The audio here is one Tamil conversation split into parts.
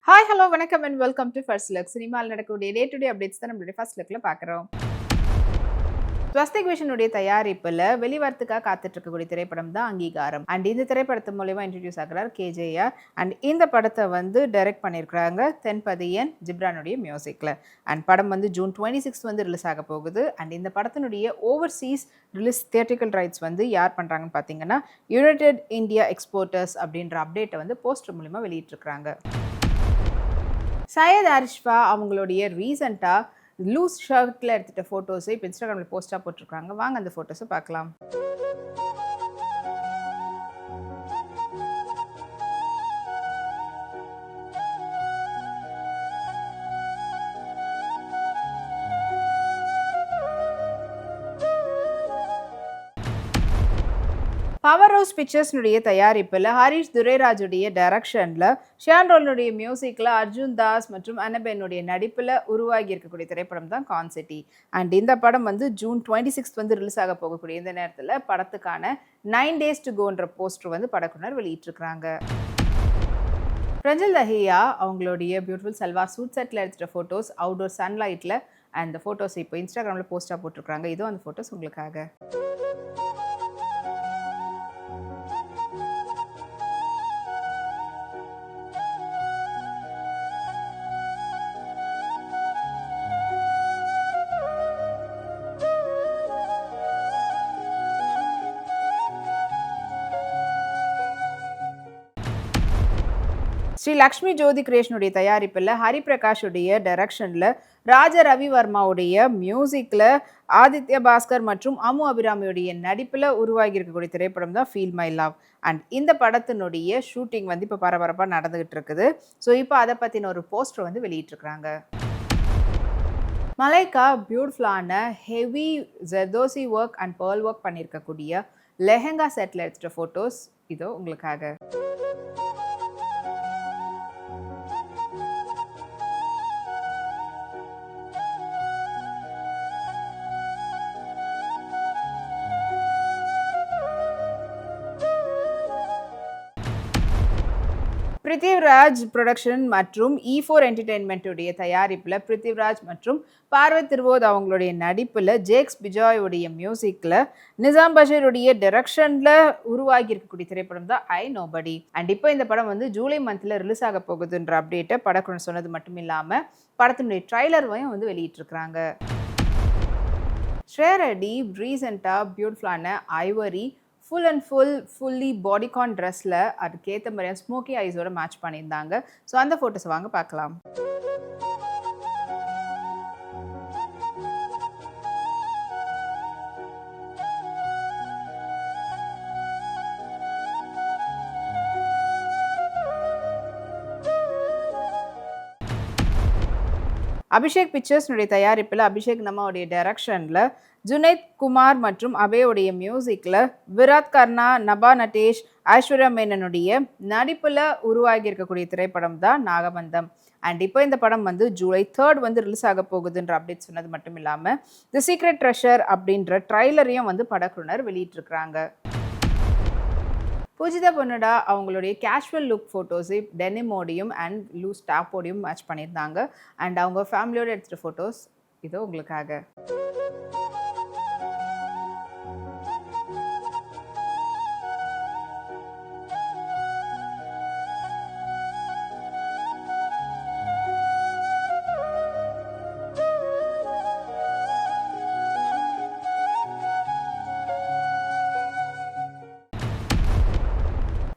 ஹாய் ஹலோ வணக்கம் and welcome to first look. சினிமாவில் நடக்கக்கூடிய டே டு டே அப்டேட்ஸ் தான் நம்மளுடைய ஃபர்ஸ்ட் லுக்கில் பார்க்குறோம். ஸ்வஸ்திக் விஷனுடைய தயாரிப்பில் வெளிவரத்துக்காக காத்துட்டு இருக்கக்கூடிய திரைப்படம் தான் அங்கீகாரம். அண்ட் இந்த திரைப்படத்து மூலயமா இன்ட்ரடியூஸ் ஆகிறார் கேஜேஆர். அண்ட் இந்த படத்தை டைரக்ட் பண்ணியிருக்கிறாங்க தென்பதியன் ஜிப்ரானுடைய மியூசிக்கில். அண்ட் படம் ஜூன் 26 ரிலீஸ் ஆக போகுது. அண்ட் இந்த படத்தினுடைய ஓவர்சீஸ் ரிலீஸ் தியேட்ரிக்கல் ரைட்ஸ் யார் பண்ணுறாங்கன்னு பார்த்தீங்கன்னா யுனைடெட் இந்தியா எக்ஸ்போர்ட்டர்ஸ் அப்படின்ற அப்டேட்டை போஸ்டர் மூலமா வெளியிட்டிருக்கிறாங்க. சையத் அரிஷ்பா அவங்களுடைய ரீசெண்டாக லூஸ் ஷர்ட்டில் எடுத்துகிட்ட ஃபோட்டோஸை இப்போ இன்ஸ்டாகிராமில் போஸ்ட்டாக போட்டிருக்காங்க. வாங்க அந்த ஃபோட்டோஸை பார்க்கலாம். பவர் ஹவுஸ் பிக்சர்ஸ்னுடைய தயாரிப்பில் ஹரிஷ் துரைராஜுடைய டைரக்ஷனில் ஷியான்ரோலுடைய மியூசிக்கில் அர்ஜுன் தாஸ் மற்றும் அனபெனுடைய நடிப்பில் உருவாகி இருக்கக்கூடிய திரைப்படம் தான் கான்சிட்டி. அண்ட் இந்த படம் ஜூன் 26 ரிலீஸ் ஆக போகக்கூடிய இந்த நேரத்தில் படத்துக்கான 9 days to goன்ற போஸ்டர் படக்குனர் வெளியிட்டிருக்கிறாங்க. பிரஞ்சல் தஹியா அவங்களுடைய பியூட்டிஃபுல் சல்வார் சூட் செட்டில் எடுத்துகிட்ட ஃபோட்டோஸ் அவுட்டோர் சன்லைட்டில் அந்த ஃபோட்டோஸ் இப்போ இன்ஸ்டாகிராமில் போஸ்ட்டாக போட்டிருக்காங்க. இதுவும் அந்த ஃபோட்டோஸ் உங்களுக்காக. ஸ்ரீ லக்ஷ்மி ஜோதி கிரியேஷனுடைய தயாரிப்பில் ஹரிபிரகாஷுடைய டைரக்ஷனில் ராஜ ரவிவர்மாவுடைய மியூசிக்கில் ஆதித்ய பாஸ்கர் மற்றும் அமு அபிராமியுடைய நடிப்பில் உருவாகி இருக்கக்கூடிய திரைப்படம் தான் ஃபீல் மை லவ். அண்ட் இந்த படத்தினுடைய ஷூட்டிங் இப்போ பரபரப்பாக நடந்துகிட்டு இருக்குது. ஸோ இப்போ அதை பற்றின ஒரு போஸ்டர் வெளியிட்டிருக்கிறாங்க. மலைக்கா பியூட்டிஃபுல்லான heavy zardozi work and pearl work பண்ணியிருக்கக்கூடிய லெஹங்கா செட்டில் எடுத்துகிட்ட ஃபோட்டோஸ் இதோ உங்களுக்காக. பிருத்திவிராஜ் ப்ரொடக்ஷன் மற்றும் E4 என்டர்டெயின்மெண்ட்டுடைய தயாரிப்பில் பிருத்திவிராஜ் மற்றும் பார்வத் திருவோத் அவங்களுடைய நடிப்பில் ஜேக்ஸ் பிஜாயுடைய மியூசிக்கில் நிசாம் பஷீருடைய டைரக்ஷனில் உருவாகி இருக்கக்கூடிய திரைப்படம் தான் ஐ நோபடி. அண்ட் இப்போ இந்த படம் ஜூலை மந்தில் ரிலீஸ் ஆக போகுதுன்ற அப்டேட்டை படக்குழு சொன்னது மட்டும் இல்லாமல் படத்தினுடைய ட்ரைலரையும் வெளியிட்டிருக்கிறாங்க. ஸ்ரேயா ரெட்டி ரீசெண்டாக பியூட்டிஃபுல்லான ஐவரி ஃபுல்லி பாடிகான் ட்ரெஸ்ஸில் அதுக்கேற்ற மாதிரியான ஸ்மோக்கி ஐஸோட மேட்ச் பண்ணியிருந்தாங்க. ஸோ அந்த ஃபோட்டோஸை வாங்க பார்க்கலாம். அபிஷேக் பிக்சர்ஸ்னுடைய தயாரிப்பில் அபிஷேக் நம்மளுடைய டைரக்ஷனில் ஜுனைத் குமார் மற்றும் அபேவுடைய மியூசிக்கில் விராட் கர்னா, நபா நட்டேஷ், ஐஸ்வர்யா மேனனுடைய நடிப்பில் உருவாகி இருக்கக்கூடிய திரைப்படம் தான் நாகபந்தம். அண்ட் இப்போ இந்த படம் ஜூலை 3 ரிலீஸ் ஆக போகுதுன்ற அப்டேட் சொன்னது மட்டும் இல்லாமல் தி சீக்ரெட் ட்ரெஷர் அப்படின்ற ட்ரைலரையும் படக்குழுனர் வெளியிட்டிருக்கிறாங்க. பூஜிதா பொன்னடா அவங்களுடைய கேஷுவல் லுக் ஃபோட்டோஸை டெனிமோடையும் அண்ட் லூஸ் டாப்போடையும் மேட்ச் பண்ணியிருந்தாங்க. அண்ட் அவங்க ஃபேமிலியோடு எடுத்துகிட்ட ஃபோட்டோஸ் இதோ உங்களுக்காக.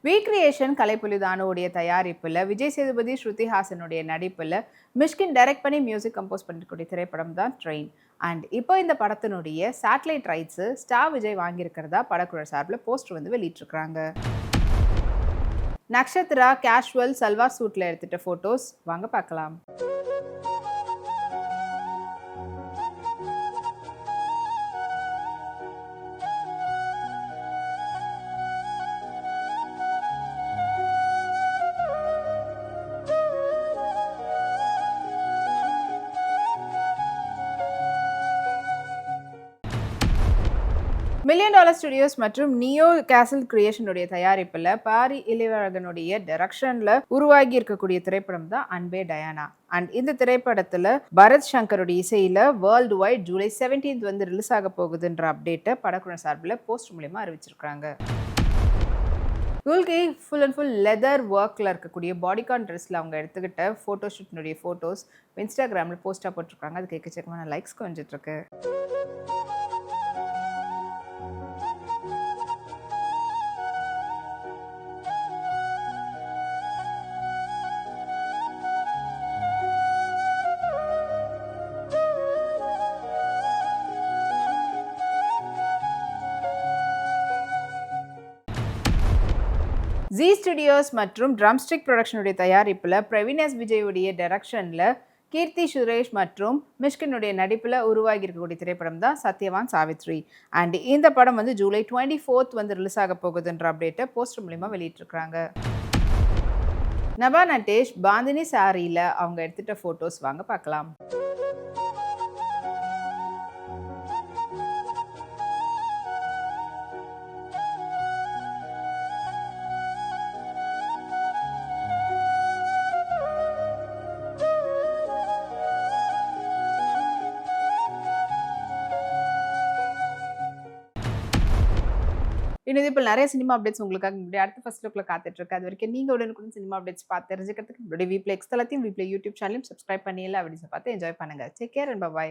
ரீக்ரியேஷன் கலைப்புலிதானுடைய தயாரிப்பில் விஜய் சேதுபதி, ஸ்ருதி ஹாசனுடைய நடிப்பில் மிஷ்கின் டைரக்ட் பண்ணி மியூசிக் கம்போஸ் பண்ணிக்கூடிய திரைப்படம் தான் ட்ரெயின். அண்ட் இப்போ இந்த படத்தினுடைய சேட்டலைட் ரைட்ஸு ஸ்டார் விஜய் வாங்கியிருக்கிறதா படக்குழு சார்பில் போஸ்டர் வெளியிட்டிருக்கிறாங்க. நக்ஷத்ரா கேஷுவல் சல்வார் சூட்டில் எடுத்துகிட்ட ஃபோட்டோஸ் வாங்க பார்க்கலாம். மில்லியன் டாலர் ஸ்டுடியோஸ் மற்றும் நியோ கேசல் கிரியேஷனுடைய தயாரிப்புல பாரி இளையராஜனுடைய டைரக்ஷன்ல உருவாகி இருக்கக்கூடிய திரைப்படம் தான் அன்பே டயானா. அண்ட் இந்த திரைப்படத்துல பரத் சங்கருடைய இசையில வேர்ல்டு வைட் ஜூலை 17 வந்து ரிலீஸ் ஆக போகுதுன்ற அப்டேட்டை படக்குழு சார்பில் போஸ்ட் மூலமா அறிவிச்சிருக்காங்க. இவளுக்கு ஃபுல் அண்ட் ஃபுல் லெதர் ஒர்க்கில் இருக்கக்கூடிய பாடிகான் ட்ரெஸ்ஸில் அவங்க எடுத்துக்கிட்ட ஃபோட்டோஷூட்னுடைய ஃபோட்டோஸ் இன்ஸ்டாகிராமில் போஸ்ட்டாக போட்டிருக்காங்க. அதுக்கு எக்கச்சக்கமான லைக்ஸ் கொஞ்சிட்ருக்கு. ஜி ஸ்டுடியோஸ் மற்றும் ட்ரம்ஸ்டிக் ப்ரொடக்ஷனுடைய தயாரிப்பில் பிரவீன் எஸ் விஜயுடைய டைரக்ஷனில் கீர்த்தி சுரேஷ் மற்றும் மிஷ்கினுடைய நடிப்பில் உருவாகி இருக்கக்கூடிய திரைப்படம் தான் சத்யவான் சாவித்ரி. அண்ட் இந்த படம் வந்து ஜூலை 24 வந்து ரிலீஸ் ஆக போகுதுன்ற அப்டேட்டை போஸ்டர் மூலிமா வெளியிட்டிருக்கிறாங்க. நபா நட்டேஷ் பாந்தினி சாரியில் அவங்க எடுத்துகிட்ட ஃபோட்டோஸ் வாங்க பார்க்கலாம். இன்னும் இப்போ நிறைய சினிமா அப்டேட்ஸ் உங்களுக்காக முன்னாடி அடுத்த ஃபர்ஸ்ட் லுக்கில் காத்துட்டு இருக்கு. அது வரைக்கும் நீங்கள் உடனுக்குடன் சினிமா அப்டேட்ஸ் பார்த்து தெரிஞ்சுக்கிறதுக்கு நம்மளுடைய வீப்ளே எக்ஸ் தளத்தையும் வீப்ளே யூடியூப் சேனலையும் சப்ஸ்கிரைப் பண்ணி எல்லா வீடியோஸை பார்த்து என்ஜாய் பண்ணுங்க. Take care and by.